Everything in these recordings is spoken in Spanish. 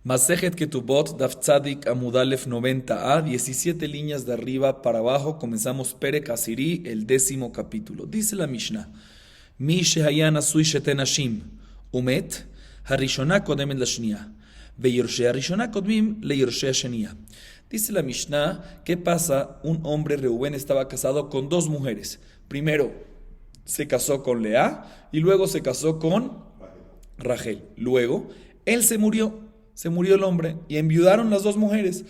Masejet Ketubot, Daf Tzadik Amudalef 90a, 17 líneas de arriba para abajo. Comenzamos Perek Asiri, el 10º capítulo. Dice la Mishnah: Mi shehayan asui sheten hashim, umet, harishona kodem la shnia, veyorshei harishona kodmim le yorshei shenia. Dice la Mishnah: ¿qué pasa? Un hombre, Reubén, estaba casado con dos mujeres. Primero se casó con Lea y luego se casó con Rachel. Luego él se murió el hombre y enviudaron las dos mujeres,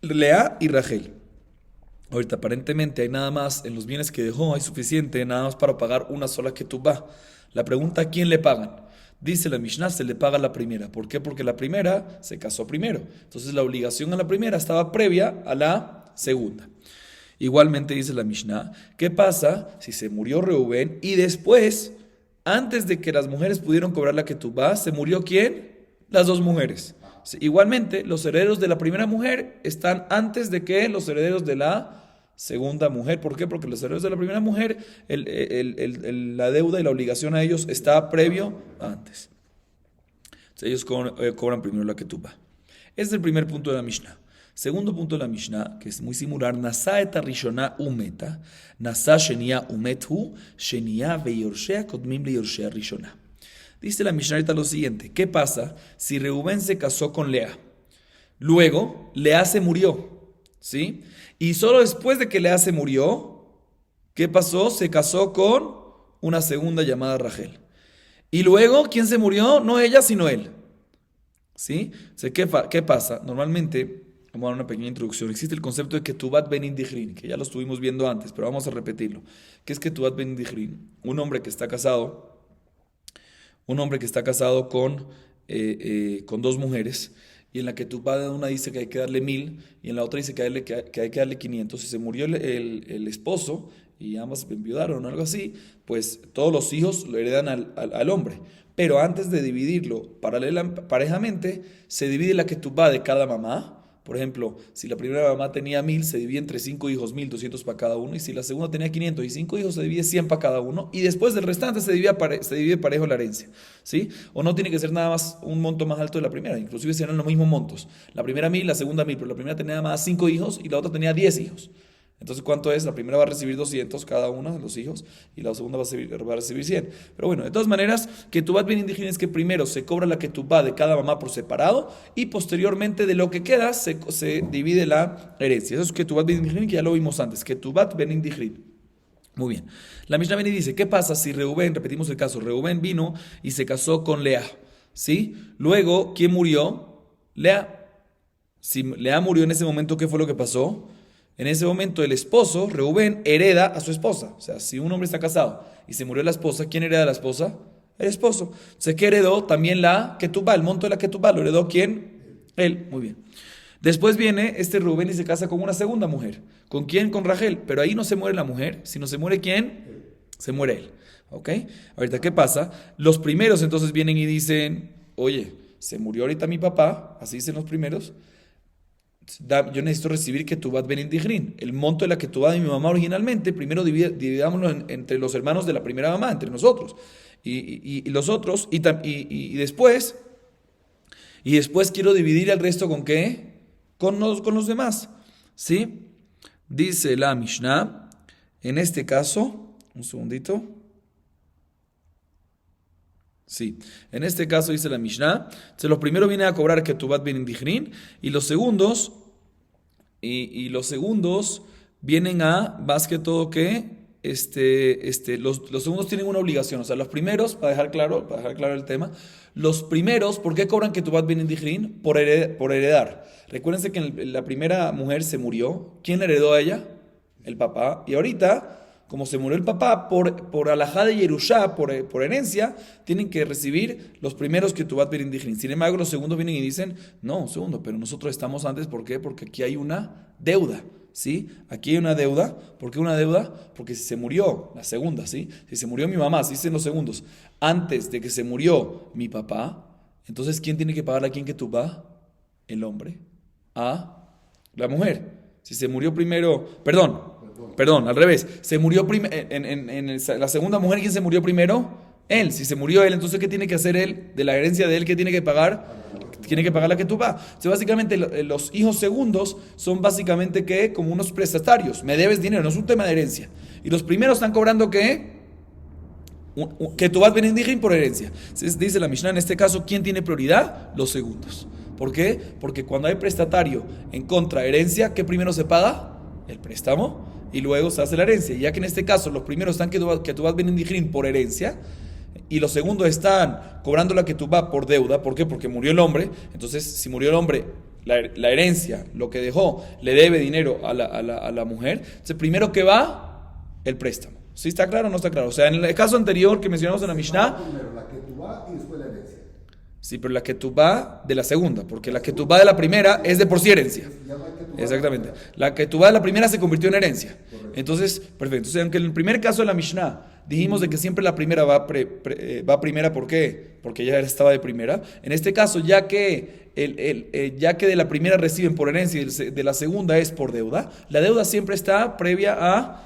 Lea y Rachel. Ahorita aparentemente hay nada más en los bienes que dejó, hay suficiente nada más para pagar una sola ketubá. La pregunta: ¿a quién le pagan? Dice la Mishnah: se le paga la primera. ¿Por qué? Porque la primera se casó primero. Entonces la obligación a la primera estaba previa a la segunda. Igualmente dice la Mishnah: ¿qué pasa si se murió Reubén y después, antes de que las mujeres pudieron cobrar la ketubá, se murió ¿quién? Las dos mujeres. Igualmente, los herederos de la primera mujer están antes de que los herederos de la segunda mujer. ¿Por qué? Porque los herederos de la primera mujer, la deuda y la obligación a ellos está previo antes. Entonces, ellos cobran primero la ketubá. Ese es el primer punto de la Mishnah. Segundo punto de la Mishnah, que es muy similar: Nasa et rishona umeta, Nasa shenia umethu, shenia veyorshea kodmim le yorshea rishona. Dice la Mishnah ahorita lo siguiente: ¿qué pasa si Reubén se casó con Lea? Luego Lea se murió, ¿sí? Y solo después de que Lea se murió, ¿qué pasó? Se casó con una segunda llamada Rachel. Y luego, ¿quién se murió? No ella, sino él, ¿sí? O sea, ¿qué pasa? Normalmente, vamos a dar una pequeña introducción. Existe el concepto de Ketubat Ben Indihrin, que ya lo estuvimos viendo antes, pero vamos a repetirlo. ¿Qué es Ketubat Ben Indihrin? Un hombre que está casado con dos mujeres, y en la que una dice que hay que darle 1000 y en la otra dice que hay que darle 500. Si se murió el esposo y ambas enviudaron o algo así, pues todos los hijos lo heredan al hombre. Pero antes de dividirlo parejamente, se divide la ketubá de cada mamá. Por ejemplo, si la primera mamá tenía 1000, se divide entre 5 hijos, 1200 para cada uno. Y si la segunda tenía 500 y 5 hijos, se divide 100 para cada uno. Y después del restante se divide parejo la herencia, ¿sí? O no tiene que ser nada más un monto más alto de la primera. Inclusive serán los mismos montos. La primera 1000, la segunda 1000. Pero la primera tenía nada más 5 hijos y la otra tenía 10 hijos. Entonces, ¿cuánto es? La primera va a recibir 200 cada uno de los hijos y la segunda va a recibir 100. Pero bueno, de todas maneras, Ketubat Ben Indihrin es que primero se cobra la ketubá de cada mamá por separado y posteriormente de lo que queda se divide la herencia. Eso es Ketubat Ben Indihrin, que ya lo vimos antes. Ketubat Ben Indihrin. Muy bien. La Mishnah viene y dice: ¿qué pasa si Reubén, repetimos el caso, Reubén vino y se casó con Lea? ¿Sí? Luego, ¿quién murió? Lea. Si Lea murió en ese momento, ¿qué fue lo que pasó? En ese momento el esposo, Reubén, hereda a su esposa. O sea, si un hombre está casado y se murió la esposa, ¿quién hereda a la esposa? El esposo. O sea, ¿qué heredó? También la ketubá, el monto de la ketubá. ¿Lo heredó quién? Él. Muy bien. Después viene este Reubén y se casa con una segunda mujer. ¿Con quién? Con Rachel. Pero ahí no se muere la mujer, sino se muere ¿quién? Se muere él. ¿Ok? Ahorita, ¿qué pasa? Los primeros entonces vienen y dicen: oye, se murió ahorita mi papá, así dicen los primeros. Yo necesito recibir Ketubat Ben Indihrin, el monto de la ketubá de mi mamá originalmente. Primero dividámoslo entre los hermanos de la primera mamá, entre nosotros y los otros, y después quiero dividir el resto ¿con qué? Con los demás, ¿sí? Dice la Mishnah, en este caso, un segundito. Sí, en este caso dice la Mishnah, entonces los primeros vienen a cobrar Ketubat Ben Indihrin y los segundos vienen a, más que todo que los segundos tienen una obligación. O sea, los primeros, para dejar claro el tema, los primeros, ¿por qué cobran Ketubat Ben Indihrin? Por heredar. Recuérdense que la primera mujer se murió. ¿Quién le heredó a ella? El papá. Y ahorita, como se murió el papá, por alajá de Yerushá, por herencia, tienen que recibir los primeros Ketubat Ben Indihrin. Sin embargo, los segundos vienen y dicen: no, un segundo, pero nosotros estamos antes. ¿Por qué? Porque aquí hay una deuda, ¿sí? Aquí hay una deuda. ¿Por qué una deuda? Porque si se murió la segunda, ¿sí? Si se murió mi mamá, se dicen los segundos, antes de que se murió mi papá, entonces ¿quién tiene que pagar aquí en Ketubá? El hombre a la mujer. Si se murió primero, perdón, al revés. Se murió en la segunda mujer. ¿Quién se murió primero? Él. Si se murió él, entonces ¿qué tiene que hacer él? De la herencia de él, ¿qué tiene que pagar? tiene que pagar la ketubá. Entonces, básicamente, los hijos segundos son básicamente que como unos prestatarios. Me debes dinero, no es un tema de herencia. Y los primeros están cobrando ¿qué? Ketubá benindijin por herencia. Entonces, dice la Mishnah, en este caso, ¿quién tiene prioridad? Los segundos. ¿Por qué? Porque cuando hay prestatario en contra herencia, ¿qué primero se paga? El préstamo. Y luego se hace la herencia. Ya que en este caso, los primeros están ketubá benindijin por herencia. Y los segundos están cobrando la ketubá por deuda. ¿Por qué? Porque murió el hombre. Entonces, si murió el hombre, la herencia, lo que dejó, le debe dinero a la mujer. Entonces, primero que va, el préstamo. ¿Sí está claro o no está claro? O sea, en el caso anterior que mencionamos en la Mishnah, primero la ketubá y después la herencia. sí, pero la ketubá de la segunda, porque la ketubá de la primera es de por sí herencia. Ya no hay ketubá. Exactamente. La ketubá de la primera se convirtió en herencia. Entonces, perfecto. Entonces, aunque en el primer caso de la Mishnah dijimos de que siempre la primera va primera, ¿por qué? Porque ya estaba de primera. En este caso, ya que de la primera reciben por herencia y de la segunda es por deuda, la deuda siempre está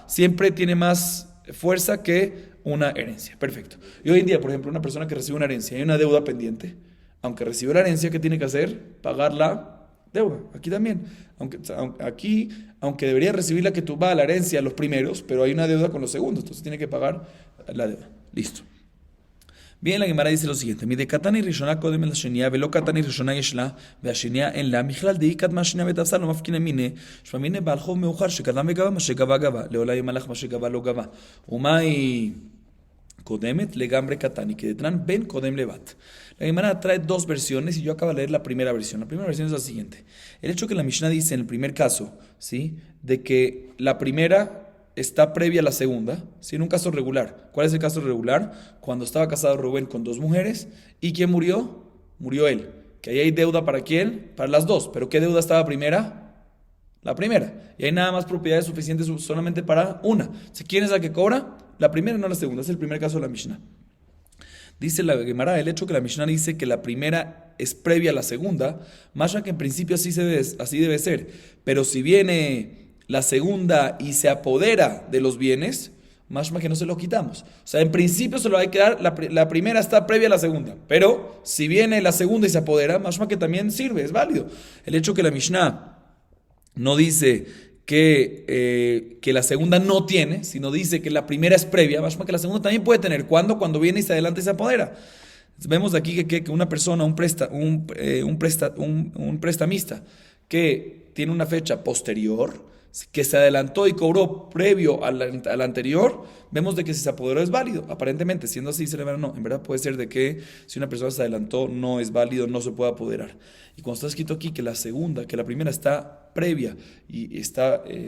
siempre tiene más fuerza que una herencia. Perfecto. Y hoy en día, por ejemplo, una persona que recibe una herencia y hay una deuda pendiente, aunque recibió la herencia, ¿qué tiene que hacer? Pagar la deuda. Aquí también. Aunque debería recibir la ketubá, la herencia, los primeros, pero hay una deuda con los segundos, entonces tiene que pagar la deuda. Listo. Bien, la Gemara dice lo siguiente: Mi de katani rishona kodem el shenia, velo katani rishona yeshla, ve shenia en la michlal de ikat mashina betafsal, no mafkine mine, shvamine balchov meuchar, shekadam vegava, mashegava gava, leolay malach mashegava lo gava. Umay kodemet legambre katani, que detran ben kodem levat. La Gemara trae dos versiones y yo acabo de leer la primera versión. La primera versión es la siguiente: el hecho que la Mishnah dice en el primer caso, ¿sí?, de que la primera está previa a la segunda, ¿sí?, en un caso regular. ¿Cuál es el caso regular? Cuando estaba casado Rubén con dos mujeres, ¿y quién murió? Murió él. Que ahí hay deuda ¿para quién? Para las dos. ¿Pero qué deuda estaba primera? La primera. Y hay nada más propiedades suficientes solamente para una. ¿Quién es la que cobra? La primera, no la segunda. Es el primer caso de la Mishnah. Dice la Gemara, el hecho que la Mishnah dice que la primera es previa a la segunda, más que en principio así debe ser. Pero si viene la segunda y se apodera de los bienes, más que no se lo quitamos. O sea, en principio se lo hay que dar, la primera está previa a la segunda. Pero si viene la segunda y se apodera, más que también sirve, es válido. El hecho que la Mishnah no dice que la segunda no tiene, sino dice que la primera es previa, más que la segunda también puede tener. ¿Cuándo? Cuando viene y se adelanta y se apodera. Vemos de aquí que una persona, un prestamista que tiene una fecha posterior, que se adelantó y cobró previo a la anterior, vemos de que si se apoderó es válido. Aparentemente, siendo así, no. En verdad puede ser de que si una persona se adelantó no es válido, no se puede apoderar. Y cuando está escrito aquí que la primera está previa y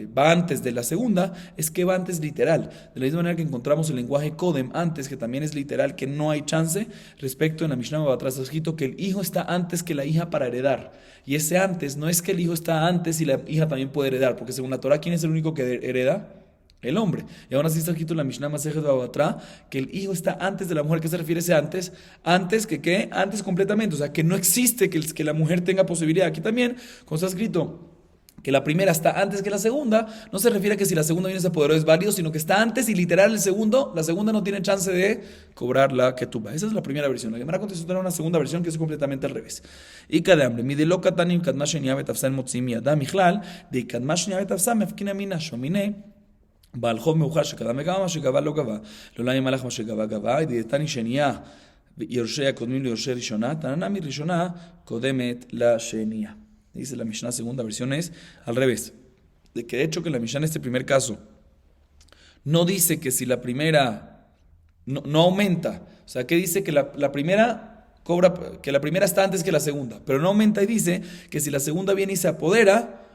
va antes de la segunda, es que va antes literal. De la misma manera que encontramos el lenguaje Kodem antes, que también es literal, que no hay chance. Respecto en la Mishnah va atrás escrito que el hijo está antes que la hija para heredar. Y ese antes no es que el hijo está antes y la hija también puede heredar, porque según la Torah, ¿quién es el único que hereda? El hombre. Y aún así está escrito en la Mishnah Masejet Baba que el hijo está antes de la mujer. ¿Qué se refiere ese antes? Antes que ¿qué? Antes completamente. O sea, que no existe que la mujer tenga posibilidad. Aquí también, cuando está escrito que la primera está antes que la segunda, no se refiere a que si la segunda viene se apoderó es válido, sino que está antes y literal la segunda no tiene chance de cobrar la ketubá. Esa es la primera versión. La Gemara contesta una segunda versión que es completamente al revés. Y cada hambre, mi de lo katanim kadmash shenia betafsam motzim yada michlal, de kadmash shenia betafsam mefkina mina shomine. בעל חוב מאוחר שקדם וגבה מה שגבה לא גבה לא ימלך מה שגבה גבה דתני שנייה יורשי הקודמים ליורשי ראשונה תננה מראשונה קודמת לשנייה. Dice la Mishnah segunda versión es al revés, de que de hecho que la Mishnah en este primer caso no dice que si la primera no aumenta, o sea que dice que la primera cobra, que la primera está antes que la segunda, pero no aumenta, y dice que si la segunda viene y se apodera,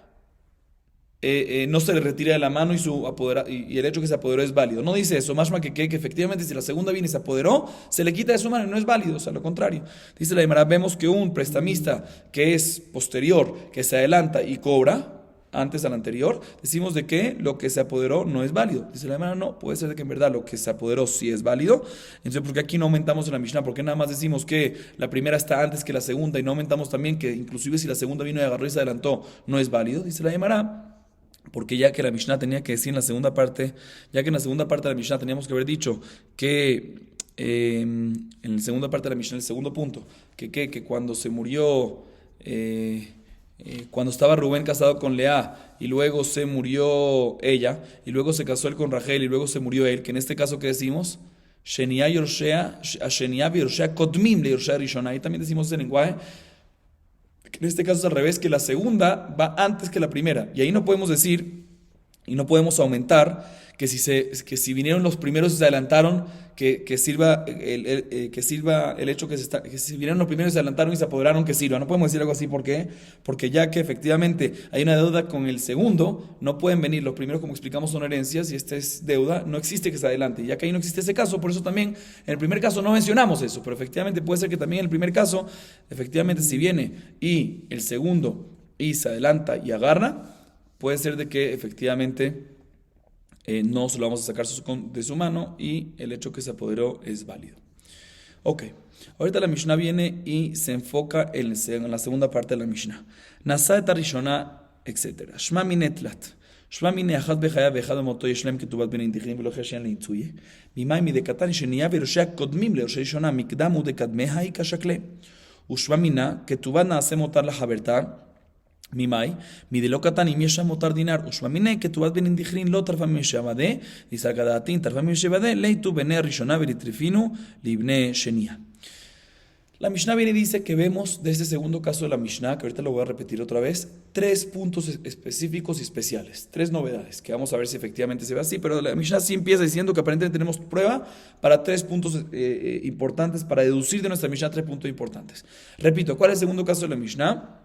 no se le retira de la mano y el hecho que se apoderó es válido. No dice eso, más que efectivamente si la segunda viene y se apoderó, se le quita de su mano y no es válido, o sea, lo contrario. Dice la Gemara, vemos que un prestamista que es posterior, que se adelanta y cobra antes al anterior, decimos de que lo que se apoderó no es válido. Dice la Gemara, no, puede ser de que en verdad lo que se apoderó sí es válido. Entonces, ¿por qué aquí no aumentamos en la Mishnah? ¿Por qué nada más decimos que la primera está antes que la segunda y no aumentamos también que inclusive si la segunda vino y agarró y se adelantó, no es válido? Dice la Gemara, porque ya que la Mishnah tenía que decir en la segunda parte, ya que en la segunda parte de la Mishnah teníamos que haber dicho que en la segunda parte de la Mishnah, el segundo punto, que cuando se murió, cuando estaba Rubén casado con Lea, y luego se murió ella, y luego se casó él con Rachel, y luego se murió él, que en este caso, ¿qué decimos? Shenia Yorshea, Shenia Yorshea Kotmim le Yorshea Rishona. Ahí también decimos ese lenguaje, que en este caso es al revés, que la segunda va antes que la primera. Y ahí no podemos decir, y no podemos aumentar, que si vinieron los primeros y se adelantaron, que sirva el hecho que si vinieron los primeros y se adelantaron y se apoderaron, que sirva. No podemos decir algo así. ¿Por qué? Porque ya que efectivamente hay una deuda con el segundo, no pueden venir. Los primeros, como explicamos, son herencias, y esta es deuda, no existe que se adelante. Y ya que ahí no existe ese caso, por eso también en el primer caso no mencionamos eso, pero efectivamente puede ser que también en el primer caso, efectivamente si viene y el segundo y se adelanta y agarra, puede ser de que efectivamente no se lo vamos a sacar de su mano, y el hecho que se apoderó es válido. Ok, ahorita la Mishnah viene y se enfoca en la segunda parte de la Mishnah. Nasa et harishona, etc. Shma minetlat. Shma mine achad bechaya ve'echad bemoto yeshlem ketubot ben indichrim velo cheshian leitzuye. Mimai midekatan sheniya ve'roshea kodmim le'roshei shona mikdam udekadmeha ikashakle. Ushma mina ketubot naase motar la haberta. Mimai, midelo katan y miesha motar dinar, ushmamine que tu vas ben indigrin lo tarfam mishabade, y salgadatin tarfam mishabade, leitu bene rishona veritrifinu libne shenia. La Mishnah viene y dice que vemos de este segundo caso de la Mishnah, que ahorita lo voy a repetir otra vez, 3 puntos específicos y especiales, 3 novedades, que vamos a ver si efectivamente se ve así, pero la Mishnah sí empieza diciendo que aparentemente tenemos prueba para 3 puntos importantes, para deducir de nuestra Mishnah 3 puntos importantes. Repito, ¿cuál es el segundo caso de la Mishnah?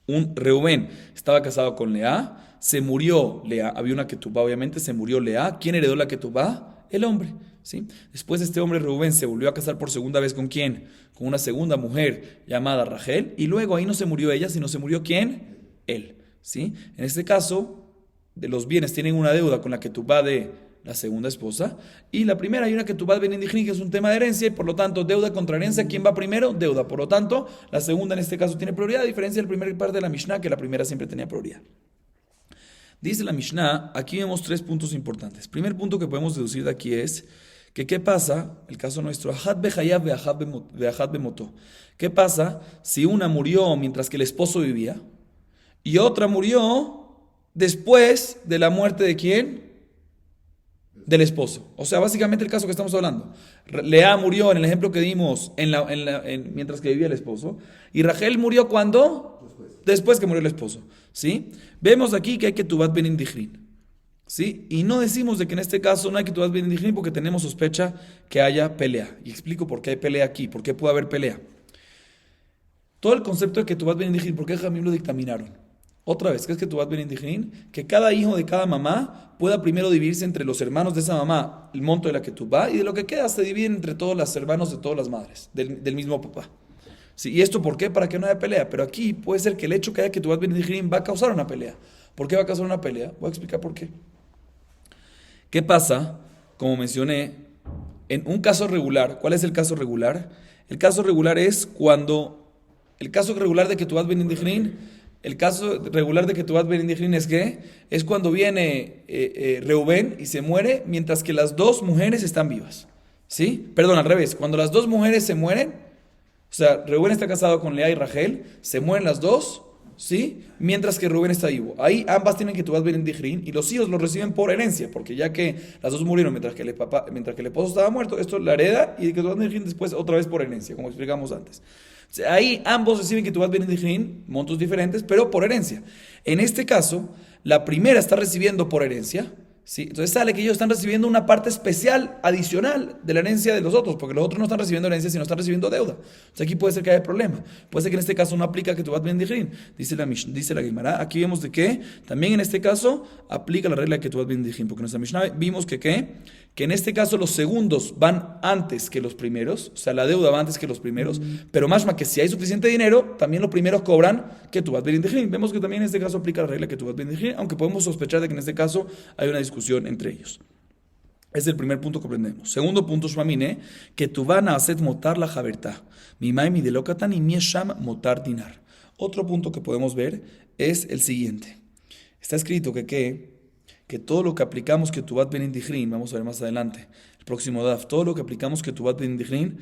Un Reubén estaba casado con Lea, se murió Lea, había una ketubá, obviamente, se murió Lea. ¿Quién heredó la ketubá? El hombre, ¿sí? Después este hombre Reubén se volvió a casar por segunda vez, ¿con quién? Con una segunda mujer llamada Rachel, y luego ahí no se murió ella, sino se murió ¿quién? Él, ¿sí? En este caso, de los bienes tienen una deuda con la ketubá de la segunda esposa, y la primera hay una ketubá ben indigrin, que es un tema de herencia, y por lo tanto deuda contra herencia, ¿quién va primero? Deuda. Por lo tanto, la segunda en este caso tiene prioridad, a diferencia del primer parte de la Mishnah, que la primera siempre tenía prioridad. Dice la Mishnah, aquí vemos 3 puntos importantes. Primer punto que podemos deducir de aquí es que ¿qué pasa? El caso nuestro, Ahad behayav veahad bemoto. ¿Qué pasa si una murió mientras que el esposo vivía y otra murió después de la muerte de quién? Del esposo. O sea, básicamente el caso que estamos hablando. Lea murió en el ejemplo que dimos mientras que vivía el esposo. Y Rachel murió ¿cuándo? Después que murió el esposo. ¿Sí? Vemos aquí que hay ketubot ben indigrin. ¿Sí? Y no decimos de que en este caso no hay ketubot ben indigrin porque tenemos sospecha que haya pelea. Y explico por qué hay pelea aquí, por qué puede haber pelea. Todo el concepto de ketubot ben indigrin, ¿por qué Jamim lo dictaminaron? Otra vez, ¿qué es ketubot ben indigrin? Que cada hijo de cada mamá pueda primero dividirse entre los hermanos de esa mamá el monto de la ketubá, y de lo que queda se divide entre todos los hermanos de todas las madres del mismo papá. ¿Sí? ¿Y esto por qué? Para que no haya pelea. Pero aquí puede ser que el hecho que haya ketubot ben indigrin va a causar una pelea. ¿Por qué va a causar una pelea? Voy a explicar por qué. ¿Qué pasa? Como mencioné, en un caso regular. ¿Cuál es el caso regular? El caso regular es cuando el caso regular de ketubot ben indigrin. El caso regular de ketubot ben indigrin es que es cuando viene Reubén y se muere mientras que las 2 mujeres están vivas. ¿Sí? Perdón, al revés. Cuando las 2 mujeres se mueren, o sea, Reubén está casado con Lea y Rachel, se mueren las 2, ¿sí? Mientras que Reubén está vivo. Ahí ambas tienen ketubot ben indigrin y los hijos lo reciben por herencia, porque ya que las 2 murieron mientras que el esposo estaba muerto, esto la hereda, y ketubot ben indigrin después otra vez por herencia, como explicamos antes. Ahí ambos reciben ketubot ben indigrin, montos diferentes, pero por herencia. En este caso, la primera está recibiendo por herencia, ¿sí? Entonces sale que ellos están recibiendo una parte especial, adicional de la herencia de los otros, porque los otros no están recibiendo herencia, sino están recibiendo deuda. Entonces aquí puede ser que haya problema. Puede ser que en este caso no aplica ketubot ben indigrin. Dice la Gemara, aquí vemos de que también en este caso aplica la regla de ketubot ben indigrin, porque en nuestra Mishnah vimos que en este caso los segundos van antes que los primeros, o sea, la deuda va antes que los primeros, pero más que si hay suficiente dinero, también los primeros cobran ketubot ben indigrin. Vemos que también en este caso aplica la regla de ketubot ben indigrin, aunque podemos sospechar de que en este caso hay una discusión entre ellos. Ese es el primer punto que aprendemos. Segundo punto, Shmamine, que tu van a hacer motar la jabertá. Mi maimi de lokatan y mi sham motar dinar. Otro punto que podemos ver es el siguiente. Está escrito que que todo lo que aplicamos que Tuvat Ben Indihrin, vamos a ver más adelante, el próximo DAF, todo lo que aplicamos que Tuvat Ben Indihrin,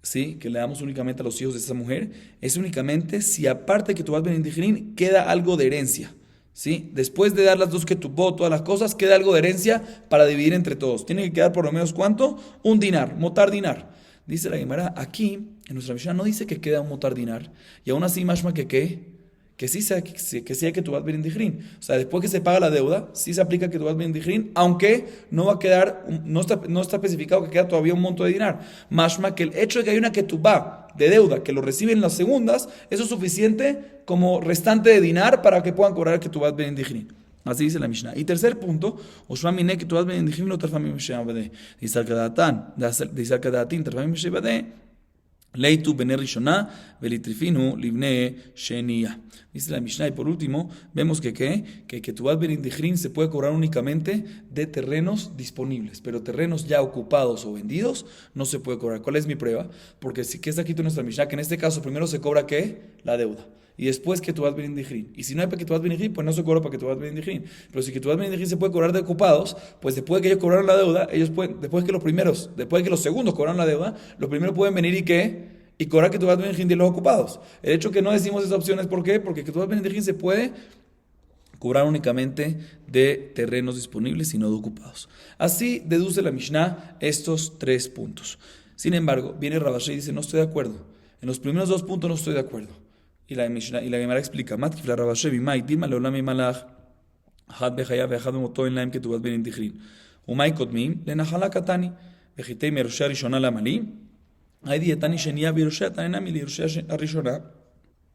¿sí? Que le damos únicamente a los hijos de esa mujer, es únicamente si aparte que Tuvat Ben Indihrin queda algo de herencia. ¿Sí? Después de dar las dos ketubot, todas las cosas, queda algo de herencia para dividir entre todos. Tiene que quedar por lo menos ¿cuánto? Un dinar, motar dinar. Dice la Gemara, aquí, en nuestra Mishnah no dice que queda un motar dinar. Y aún así, mashma que ¿qué? Que sí sea que Tuvat Ben Indihrin. O sea, después que se paga la deuda, sí se aplica que Tuvat Ben Indihrin, aunque no va a quedar, no está especificado que queda todavía un monto de dinar. Mashma que el hecho de que hay una ketubá de deuda que lo reciben las segundas, eso es suficiente como restante de dinar para que puedan cobrar que Tuvat Ben Indihrin. Así dice la Mishnah. Y tercer punto, Oshvamine que Tuvat Ben Indihrin lo tarfamim shebade. Dice al Kadatin, tarfamim shebade. Leitu bene rishona velitrifinu livne shenia. Dice la Mishnah. Y por último, vemos que Tuvat Ben Indihrin se puede cobrar únicamente de terrenos disponibles, pero terrenos ya ocupados o vendidos no se puede cobrar. ¿Cuál es mi prueba? Porque si que está aquí en nuestra Mishnah, que en este caso primero se cobra ¿qué? La deuda. Y después que Tuvat Ben Indihrin. Y si no hay para que Tuvat Ben Indihrin, pues no se cobra para que Tuvat Ben Indihrin. Pero si que Tuvat Ben Indihrin se puede cobrar de ocupados, pues después de que ellos cobraron la deuda, ellos pueden, después de que los segundos cobraron la deuda, los primeros pueden venir y cobrar que Tuvat Ben Indihrin de los ocupados. El hecho que no decimos esa opción es ¿por qué? Porque que Tuvat Ben Indihrin se puede cobrar únicamente de terrenos disponibles y no de ocupados. Así deduce la Mishnah estos 3 puntos. Sin embargo, viene Rabashi y dice, no estoy de acuerdo. En los primeros 2 puntos no estoy de acuerdo. Y la Gemara explica, Matkif la Rabashi bimai dilma leolam imalach had bechayav vechad bemoto en laim que Tuvat Ben Indihrin. Umay kotmim lenachala katani vejitei meroshea rishona lamali. Hay dietani shenia viroshea tanenami liroshea rishona.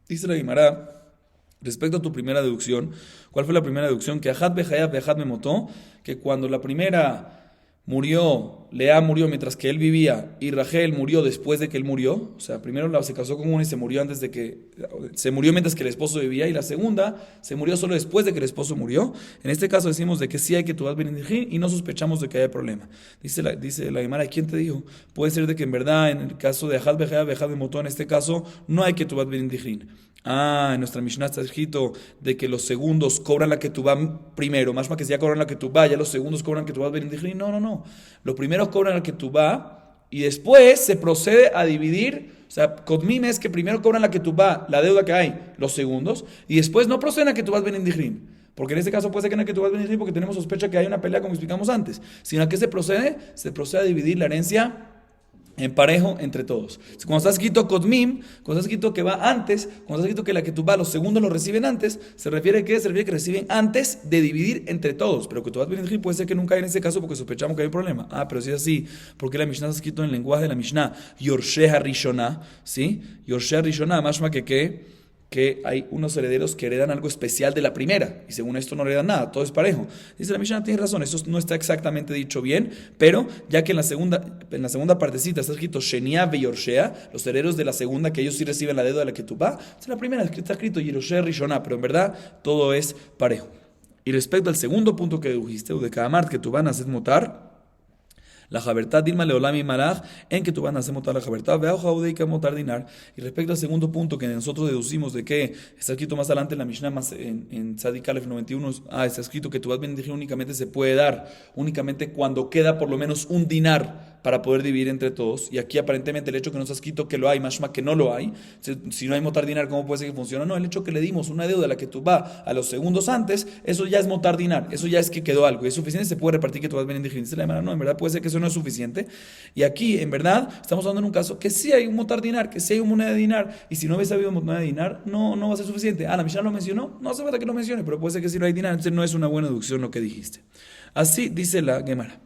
Dice la Gemara, respecto a tu primera deducción, ¿cuál fue la primera deducción? Que Ahad bechayav vechad bemoto, que cuando la primera murió, Lea murió mientras que él vivía y Rachel murió después de que él murió, o sea, primero se casó con una y se murió se murió mientras que el esposo vivía, y la segunda se murió solo después de que el esposo murió. En este caso decimos de que sí hay que Tuvat Ben Indihrin y no sospechamos de que haya problema. Dice la Gemara, ¿quién te dijo? Puede ser de que en verdad en el caso de Ahad Bechayav Vechad Bemoto, en este caso no hay que Tuvat Ben Indihrin. En nuestra Mishnah está escrito de que los segundos cobran la ketubá primero, más que si ya cobran la ketubá, ya los segundos cobran ketubá Ben Indihrin. No. Los primeros cobran la ketubá y después se procede a dividir. O sea, Kodmim es que primero cobran la ketubá, la deuda que hay, los segundos, y después no proceden a ketubá Ben Indihrin. Porque en este caso puede ser que no hay ketubá Ben Indihrin porque tenemos sospecha que hay una pelea como explicamos antes. Sino a qué se procede a dividir la herencia en parejo entre todos. Cuando está escrito Kodmim, cuando está escrito que va antes, cuando está escrito que la ketubá los segundos lo reciben antes, se refiere que reciben antes de dividir entre todos. Pero ketubá Ben Indihrin puede ser que nunca hay en ese caso porque sospechamos que hay un problema. Pero si es así, porque la Mishnah está escrito en el lenguaje de la Mishnah Yorshea Rishona, ¿sí? Yorshea Rishona, mashma que hay unos herederos que heredan algo especial de la primera, y según esto no heredan nada, todo es parejo. Dice la Mishnah, tiene razón, eso no está exactamente dicho bien, pero ya que en la segunda partecita está escrito Shenia ve Yorshea, los herederos de la segunda, que ellos sí reciben la deuda de la ketubá, es la primera, está escrito Yeroshea Rishona, pero en verdad todo es parejo. Y respecto al segundo punto que dedujiste, de Kadamart, que tú van a hacer motar, la Jabertad Dilma Leolami Malach, en que tú van a hacer motar la Jabertad, vea Jaudeika motar dinar. Y respecto al segundo punto que nosotros deducimos de que está escrito más adelante en la Mishnah, más en Tzadik Aleph 91, está escrito que Tuvat Ben Indihrin únicamente se puede dar, únicamente cuando queda por lo menos un dinar para poder dividir entre todos. Y aquí aparentemente el hecho que nos ha escrito que lo hay, mashma que no lo hay. Si no hay motar dinar, ¿cómo puede ser que funcione? No, el hecho que le dimos una deuda a la que tú va a los segundos antes, eso ya es motar dinar, eso ya es que quedó algo, y es suficiente, se puede repartir que tú vas bien indígena. Dice la hermana, no, en verdad puede ser que eso no es suficiente. Y aquí, en verdad, estamos hablando en un caso que sí hay un motar dinar, que sí hay una moneda de dinar, y si no hubiese habido moneda de dinar, no va a ser suficiente. La Mishnah lo mencionó, no hace falta que lo mencione, pero puede ser que sí no hay dinar, entonces no es una buena deducción lo que dijiste. Así dice la Gemara.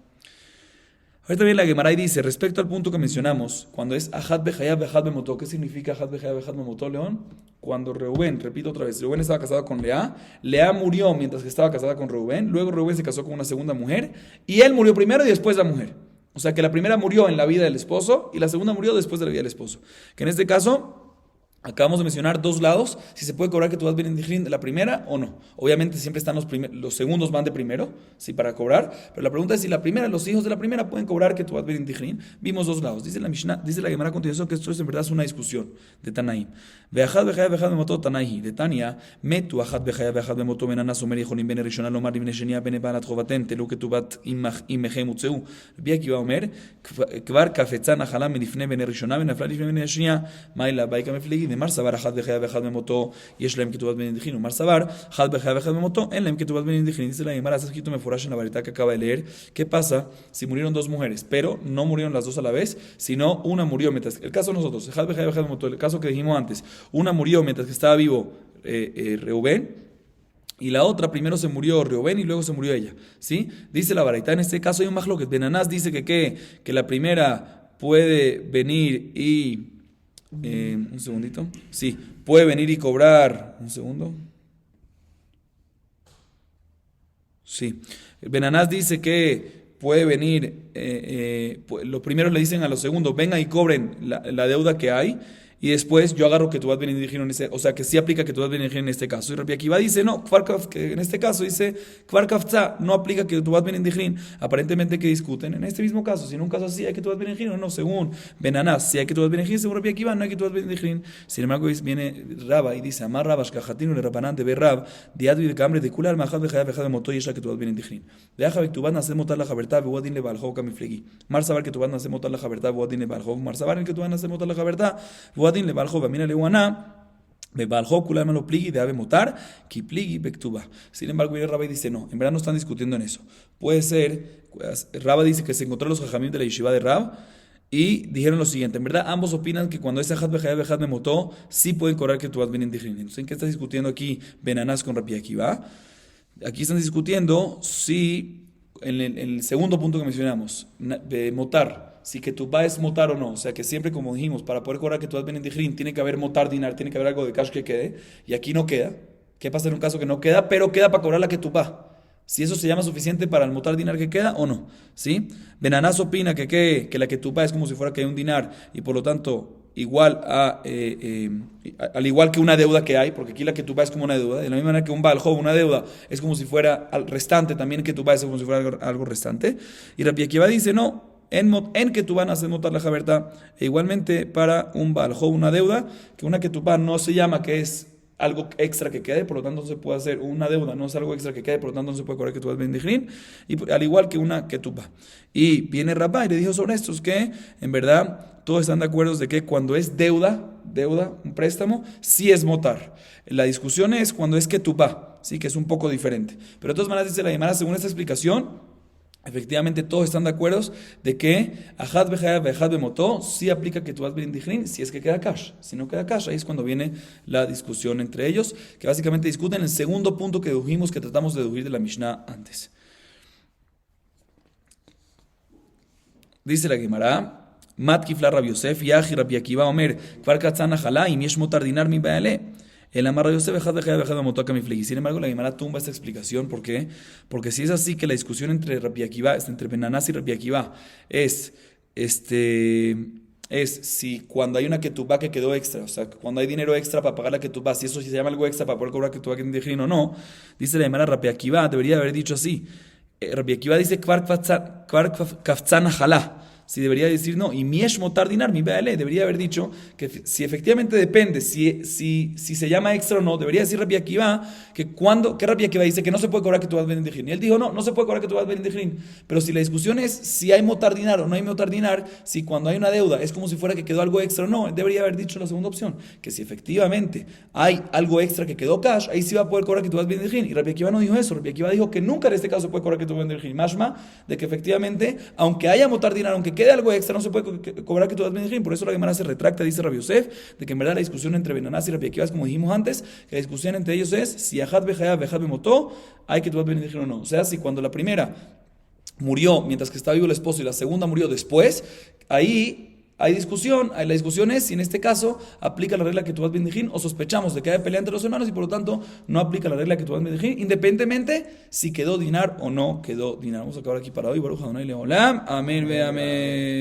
Ahorita bien la Gemara y dice, respecto al punto que mencionamos, cuando es Ahad Bechayab Bechad Bemoto, ¿qué significa Ahad Bechayab Bechad Bemoto, León? Cuando Reubén, repito otra vez, Reubén estaba casado con Lea, Lea murió mientras que estaba casada con Reubén, luego Reubén se casó con una segunda mujer, y él murió primero y después la mujer. O sea que la primera murió en la vida del esposo, y la segunda murió después de la vida del esposo. Que en este caso Acabamos de mencionar dos lados, si se puede cobrar que tú vas bien de la primera o no. Obviamente siempre están los segundos van de primero, sí, para cobrar, pero la pregunta es si la primera, los hijos de la primera pueden cobrar que tú vas bien. Vimos dos lados. Dice la Mishnah, dice la Gemara a continuación que esto es en verdad una discusión de Tanaim. Veajad bemoto Tanaihi, de Tania, metu ajad bemoto benanas omer yichonim bene rishona lomar bene shenia bene balat chovatem telu que tu bat imechem utzeu. Rabbi Akiva omer, kvar kafetzan ajalam melifne bene rishona bene afla lifne bene shenia, maila baika meflegi. מר סבר אחד בחיה ואחד במותו יש להם כתובת בן נדחין ומר סבר אחד בחיה ואחד במותו אין lהם כתובת בן נדחין. Dice la Gemara, está escrito מפורש en la varita que acaba de leer. ¿Qué pasa si murieron dos mujeres pero no murieron las dos a la vez, sino una murió mientras el caso de nosotros, אחד בחיה ואחד במותו, el caso que dijimos antes, una murió mientras que estaba vivo Reubén y la otra primero se murió Reubén y luego se murió ella, ¿sí? Dice la varita, en este caso hay un mahloket. Benanás dice que la primera puede venir y un segundito. Sí, puede venir y cobrar. Un segundo. Sí. Benanás dice que puede venir. Los primeros le dicen a los segundos: vengan y cobren la deuda que hay. Y después yo agarro que tú vas venir en ese, o sea que sí aplica que tú vas venir en este caso. Y Rabbi Akiva dice no, que en este caso dice Kvar Kafza, no aplica que tú vas venir en. Aparentemente que discuten en este mismo caso. Si en un caso así hay que tú vas venir o no, según Benanás, si hay que tú vas venir, según Rabbi Akiva no hay que tú vas venir. Sin embargo viene Raba y dice Amar Rabash Kajatinu le Rabanán de Berrab diadu y de Cambre de Kular Mahad Bejaya Bejaya de Moto y que tú vas venir. Deja que tú vas a hacer motar la Jabertá Bewadin le Balhov Kamiflegi. Mar saber que tú vas a hacer motar la Jabertá Bewadin le Balhov. Mar saber que tú vas a hacer motar la Jabertá Bewadin le Balhov. Amina le Guaná. Bebalhov Kular Malo Pligi de Ave Motar Ki Pligi Bektuba. Sin embargo, viene Raba y dice no, en verdad no están discutiendo en eso. Puede ser, Raba dice que se encontró los jajamim de la yeshiva de Rab y dijeron lo siguiente: en verdad ambos opinan que cuando es Ajad Bejaya Bejad Memotó sí pueden cobrar que tú vas bien digrin. Entonces, ¿en qué está discutiendo aquí Benanás con Rabbi Akiva? Aquí están discutiendo si en el segundo punto que mencionamos, Motar, si que tu va es motar o no, o sea que siempre, como dijimos, para poder cobrar que tú vas bien digrin tiene que haber motar dinar, tiene que haber algo de cash que quede, y aquí no queda. ¿Qué pasa en un caso que no queda, pero queda para cobrar la que tú va? Si eso se llama suficiente para el motar dinar que queda o no, ¿sí? Benanás opina que la que tú va es como si fuera que hay un dinar y por lo tanto igual al igual que una deuda que hay, porque aquí la que tú va es como una deuda, de la misma manera que un balhov, una deuda, es como si fuera al restante, también que tú va es como si fuera algo restante. Y Rabbi Akiva dice no, en que tú van a hacer motar la jaberta, e igualmente para un balhov, una deuda, que una que tú va no se llama que es algo extra que quede, por lo tanto no se puede hacer una deuda, no es algo extra que quede, por lo tanto no se puede cobrar que tú vas bendigrin, y al igual que una que tú va. Y viene Rabá y le dijo sobre estos que en verdad todos están de acuerdo de que cuando es deuda, un préstamo, sí es motar. La discusión es cuando es que tú va, sí, que es un poco diferente. Pero de todas maneras dice la Gemara, según esta explicación, efectivamente todos están de acuerdo de que Ajad Bejaya Bejad Bemotó sí aplica que tú vas bendigrin si es que queda cash. Si no queda cash, ahí es cuando viene la discusión entre ellos, que básicamente discuten el segundo punto que dedujimos, que tratamos de deducir de la Mishnah antes. Dice la Gemara, Mat Kifla Rabbi Yosef, Yahi Rabbi Akiva Omer, Kvar Katzana Jalá, y Miesh Motar Dinar Mi Baale. El Amar Rabbi Yosef, Ejad Bejaya Bejad Bemotó Kamiflegi. Sin embargo, la Gemara tumba esta explicación. ¿Por qué? Porque si es así que la discusión entre Rabbi Akiva, entre Benanás y Rabbi Akiva, es si cuando hay una ketubá que quedó extra, o sea, cuando hay dinero extra para pagar la ketubá, si eso se llama algo extra para poder cobrar ketubá que indígena o no, dice la Gemara, Rabbi Akiva debería haber dicho así. Rabbi Akiva dice Kvar Kaftzana Jalá. Si debería decir no, y Miesh Motar Dinar, mi Baale, debería haber dicho que si efectivamente depende, si se llama extra o no, debería decir Rabbi Akiva que Rabbi Akiva dice que no se puede cobrar que tú vas bendigrin. Y él dijo no se puede cobrar que tú vas bendigrin. Pero si la discusión es si hay Motar Dinar o no hay Motar Dinar, si cuando hay una deuda es como si fuera que quedó algo extra o no, él debería haber dicho la segunda opción, que si efectivamente hay algo extra que quedó cash, ahí sí va a poder cobrar que tú vas bendigrin. Y Rabbi Akiva no dijo eso, Rabbi Akiva dijo que nunca en este caso se puede cobrar que tú vas bendigrin. Mashma, de que efectivamente, aunque haya Motar Dinar, aunque quede algo extra, no se puede cobrar que tú vas bendigrin. Por eso la Gemara se retracta, dice Rabbi Yosef, de que en verdad la discusión entre Benanás y Rabbi Akiva es como dijimos antes, que la discusión entre ellos es si Ajad Bejaya Bejad Bemotó hay que tú vas bendigrin o no. O sea, si cuando la primera murió mientras que estaba vivo el esposo y la segunda murió después, ahí hay discusión. La discusión es si en este caso aplica la regla que tú vas bendigrin o sospechamos de que hay pelea entre los hermanos y por lo tanto no aplica la regla que tú vas bendigrin, independientemente si quedó dinar o no quedó dinar. Vamos a acabar aquí para hoy. Baruch Adonai Leolam. Amén ve amén.